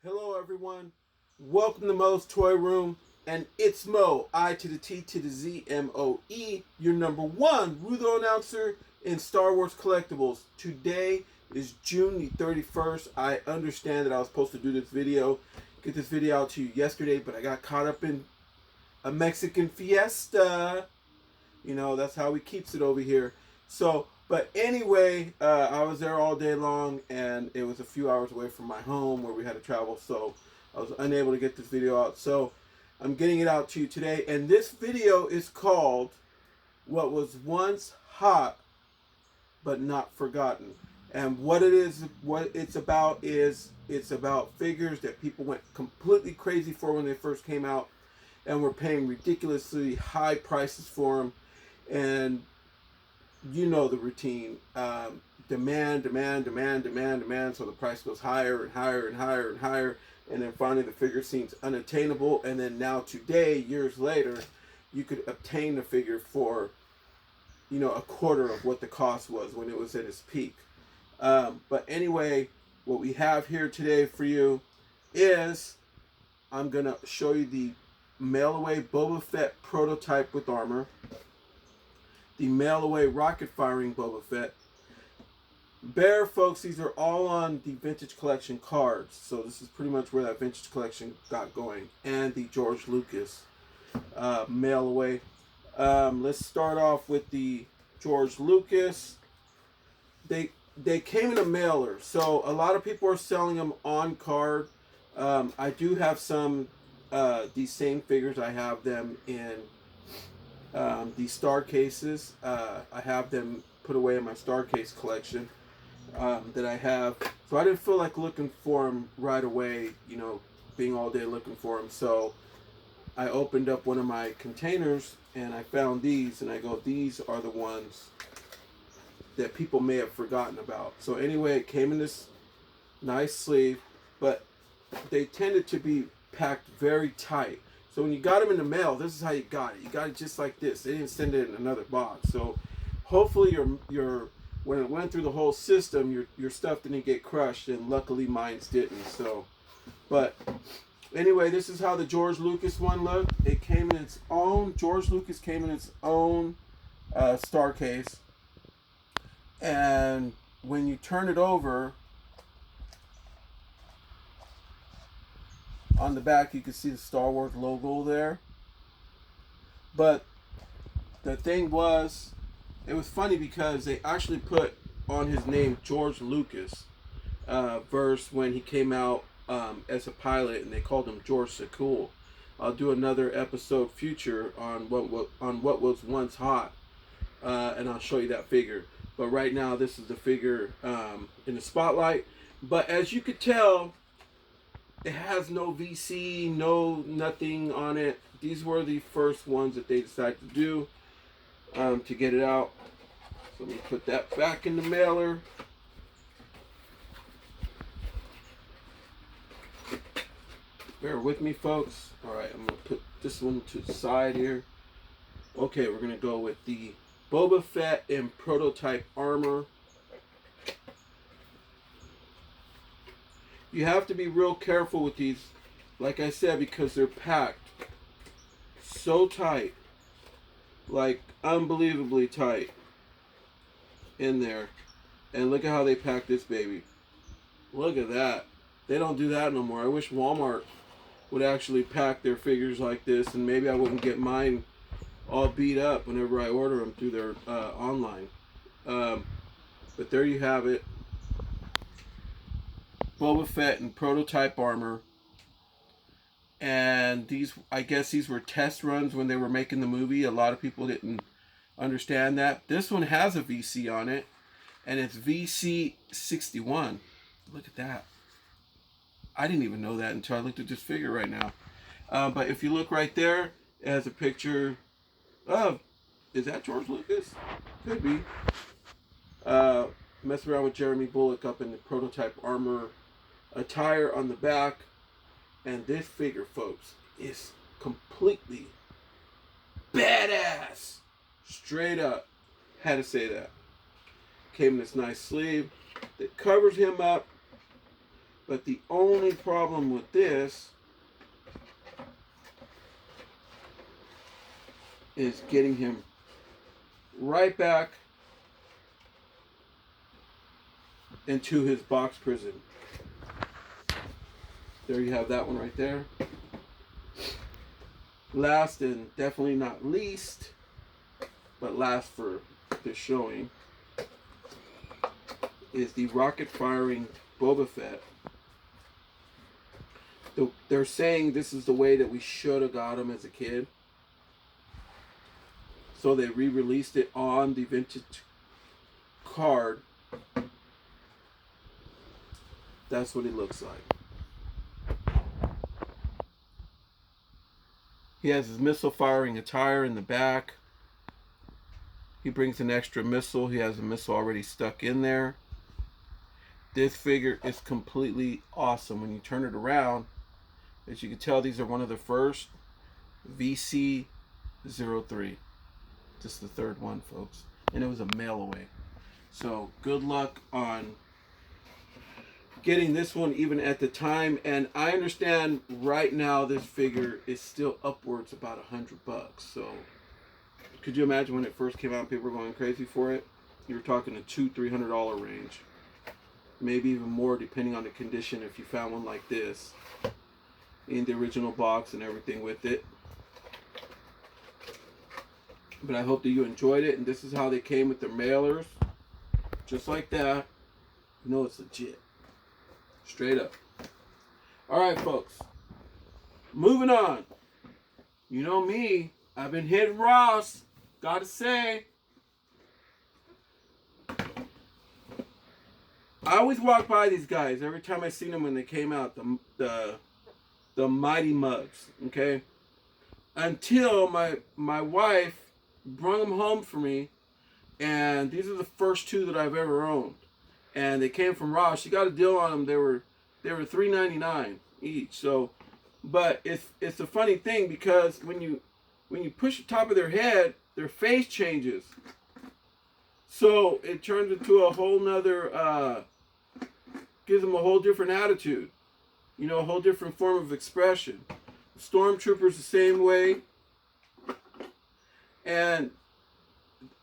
Hello everyone, welcome to Mo's Toy Room, and it's Mo, I to the T to the Z, M-O-E, your number one Rudo announcer in Star Wars collectibles. Today is June the 31st. I understand that I was supposed to do this video, get this video out to you yesterday, but I got caught up in a Mexican fiesta. You know, that's how he keeps it over here. But anyway, I was there all day long, and it was a few hours away from my home where we had to travel, so I was unable to get this video out. So I'm getting it out to you today, and this video is called What Was Once Hot But Not Forgotten. And what it's about is it's about figures that people went completely crazy for when they first came out, and were paying ridiculously high prices for them. And you know the routine. Demand, so the price goes higher and higher and higher and higher, and then finally the figure seems unattainable, and then now today, years later, you could obtain the figure for, you know, a quarter of what the cost was when it was at its peak. But anyway, what we have here today for you is, I'm going to show you the mail-away Boba Fett prototype with armor, the mail-away rocket-firing Boba Fett. Bear, folks, these are all on the Vintage Collection cards, so this is pretty much where that Vintage Collection got going, and the George Lucas mail-away. Let's start off with the George Lucas. They came in a mailer, so a lot of people are selling them on card. I do have some these same figures. I have them in the star cases. I have them put away in my star case collection that I have. So I didn't feel like looking for them right away, you know, being all day looking for them. So I opened up one of my containers and I found these, and I go, these are the ones that people may have forgotten about. So anyway, it came in this nice sleeve, but they tended to be packed very tight. So when you got them in the mail, this is how you got it. You got it just like this. They didn't send it in another box. So hopefully your when it went through the whole system, your stuff didn't get crushed, and luckily mine's didn't. So, but anyway, this is how the George Lucas one looked. It came in its own. George Lucas came in its own star case, and when you turn it over, on the back, you can see the Star Wars logo there. But the thing was, it was funny because they actually put on his name George Lucas versus when he came out as a pilot, and they called him George Sakul. I'll do another episode future on what was once hot, and I'll show you that figure. But right now, this is the figure in the spotlight. But as you could tell, it has no VC, nothing on it. These were the first ones that they decided to do to get it out. So let me put that back in the mailer. Bear with me, folks. Alright, I'm going to put this one to the side here. Okay, we're going to go with the Boba Fett in prototype armor. You have to be real careful with these, like I said, because they're packed so tight, like unbelievably tight in there. And look at how they pack this baby. Look at that. They don't do that no more. I wish Walmart would actually pack their figures like this, and maybe I wouldn't get mine all beat up whenever I order them through their online. But there you have it. Boba Fett in prototype armor. And these, I guess these were test runs when they were making the movie. A lot of people didn't understand that. This one has a VC on it, and it's VC 61. Look at that. I didn't even know that until I looked at this figure right now. But if you look right there, it has a picture of, is that George Lucas? Could be. Mess around with Jeremy Bullock up in the prototype armor attire on the back. And this figure, folks, is completely badass. Straight up. Had to say that. Came in this nice sleeve that covers him up. But the only problem with this is getting him right back into his box prison. There you have that one right there. Last and definitely not least, but last for this showing, is the rocket firing Boba Fett. They're saying this is the way that we should have got him as a kid. So they re-released it on the vintage card. That's what he looks like. He has his missile firing attire in the back. He brings an extra missile. He has a missile already stuck in there. This figure is completely awesome. When you turn it around, as you can tell, these are one of the first VC-03. Just the third one, folks. And it was a mail away. So good luck on getting this one even at the time. And I understand right now this figure is still upwards about $100. So could you imagine when it first came out, people were going crazy for it? You were talking a $200-300 range. Maybe even more depending on the condition if you found one like this in the original box and everything with it. But I hope that you enjoyed it. And this is how they came with their mailers. Just like that. You know it's legit. Straight up. Alright, folks. Moving on. You know me. I've been hitting Ross. Gotta say. I always walk by these guys every time I seen them when they came out. The Mighty Mugs. Okay? Until my wife brought them home for me, and these are the first two that I've ever owned, and they came from Ross. She got a deal on them. They were $3.99 each. So, but it's a funny thing because when you push the top of their head, their face changes. So it turns into a whole nother, gives them a whole different attitude, you know, a whole different form of expression. Stormtrooper's the same way. And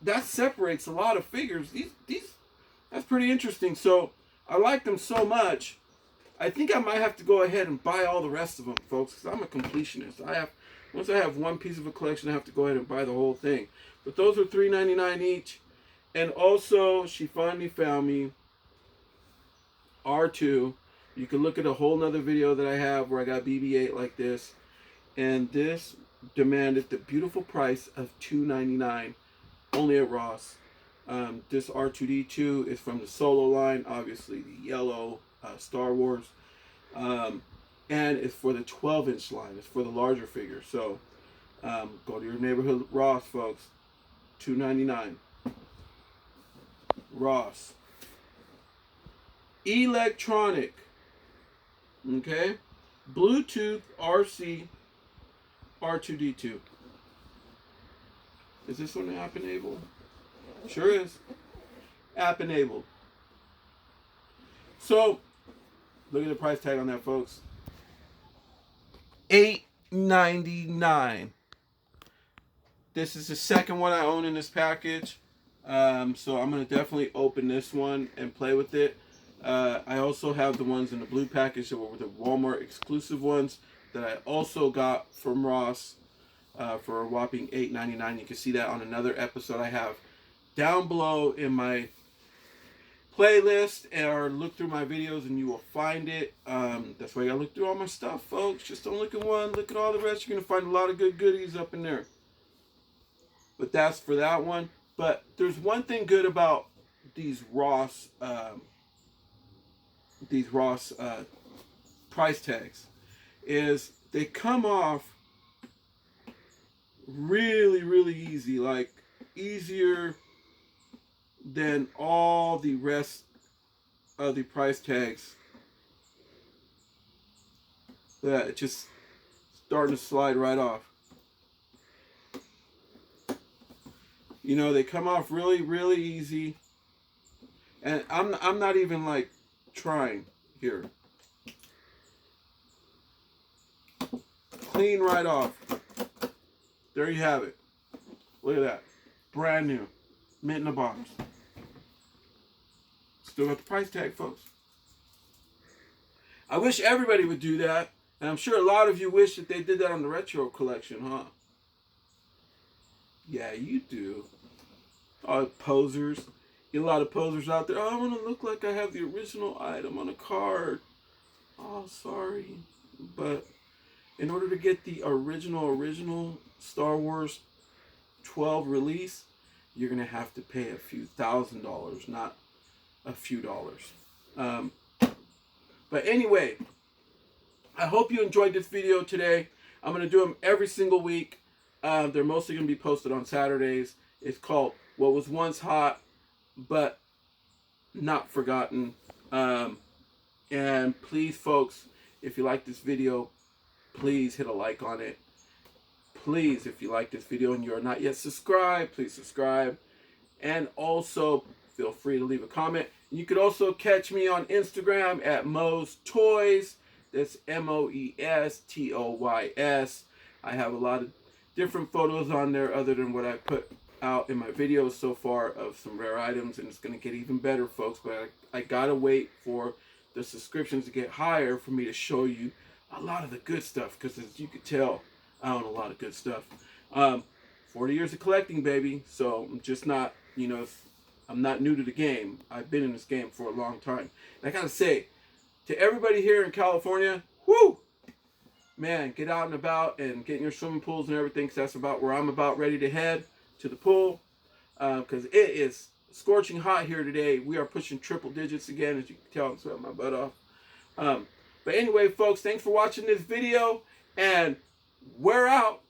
that separates a lot of figures. These that's pretty interesting. So I like them so much. I think I might have to go ahead and buy all the rest of them, folks, because I'm a completionist. Once I have one piece of a collection, I have to go ahead and buy the whole thing. But those are $3.99 each. And also, she finally found me R2. You can look at a whole nother video that I have where I got BB-8 like this. And this demanded the beautiful price of $2.99 only at Ross. This R2-D2 is from the Solo line, obviously the yellow Star Wars, and it's for the 12-inch line. It's for the larger figure. So go to your neighborhood Ross, folks. $2.99. Ross. Electronic. Okay. Bluetooth RC R2-D2. Is this one app enabled? Sure is. App enabled. So, look at the price tag on that, folks. $8.99. This is the second one I own in this package. So I'm going to definitely open this one and play with it. I also have the ones in the blue package that were the Walmart exclusive ones that I also got from Ross for a whopping $8.99. You can see that on another episode I have down below in my playlist, or look through my videos and you will find it. That's why I gotta look through all my stuff, folks. Just don't look at one, look at all the rest. You're gonna find a lot of good goodies up in there. But that's for that one. But there's one thing good about these Ross price tags, is they come off really, really easy, like easier than all the rest of the price tags. That it's just starting to slide right off. You know, they come off really, really easy. And I'm not even like trying here. clean right off. There you have it. Look at that. Brand new. Mint in a box. Still got the price tag, folks. I wish everybody would do that. And I'm sure a lot of you wish that they did that on the retro collection, huh? Yeah, you do. Oh, posers. Get a lot of posers out there. Oh, I want to look like I have the original item on a card. Oh, sorry. But in order to get the original Star Wars 12 release, you're going to have to pay a few $1,000s, not a few dollars. But anyway, I hope you enjoyed this video today. I'm going to do them every single week. They're mostly going to be posted on Saturdays. It's called What Was Once Hot, But Not Forgotten. And please, folks, if you like this video, please hit a like on it. Please, if you like this video and you are not yet subscribed, please subscribe. And also, feel free to leave a comment. You could also catch me on Instagram at MOE'S Toys. That's MOE'S. I have a lot of different photos on there other than what I put out in my videos so far of some rare items, and it's going to get even better, folks. But I gotta wait for the subscriptions to get higher for me to show you a lot of the good stuff, because as you can tell, I own a lot of good stuff. 40 years of collecting, baby. So I'm just not, I'm not new to the game. I've been in this game for a long time. And I gotta say, to everybody here in California, whoo, man, get out and about and get in your swimming pools and everything, because that's about where I'm about ready to head, to the pool, because it is scorching hot here today. We are pushing triple digits again, as you can tell. I'm sweating my butt off. But anyway, folks, thanks for watching this video, and we're out.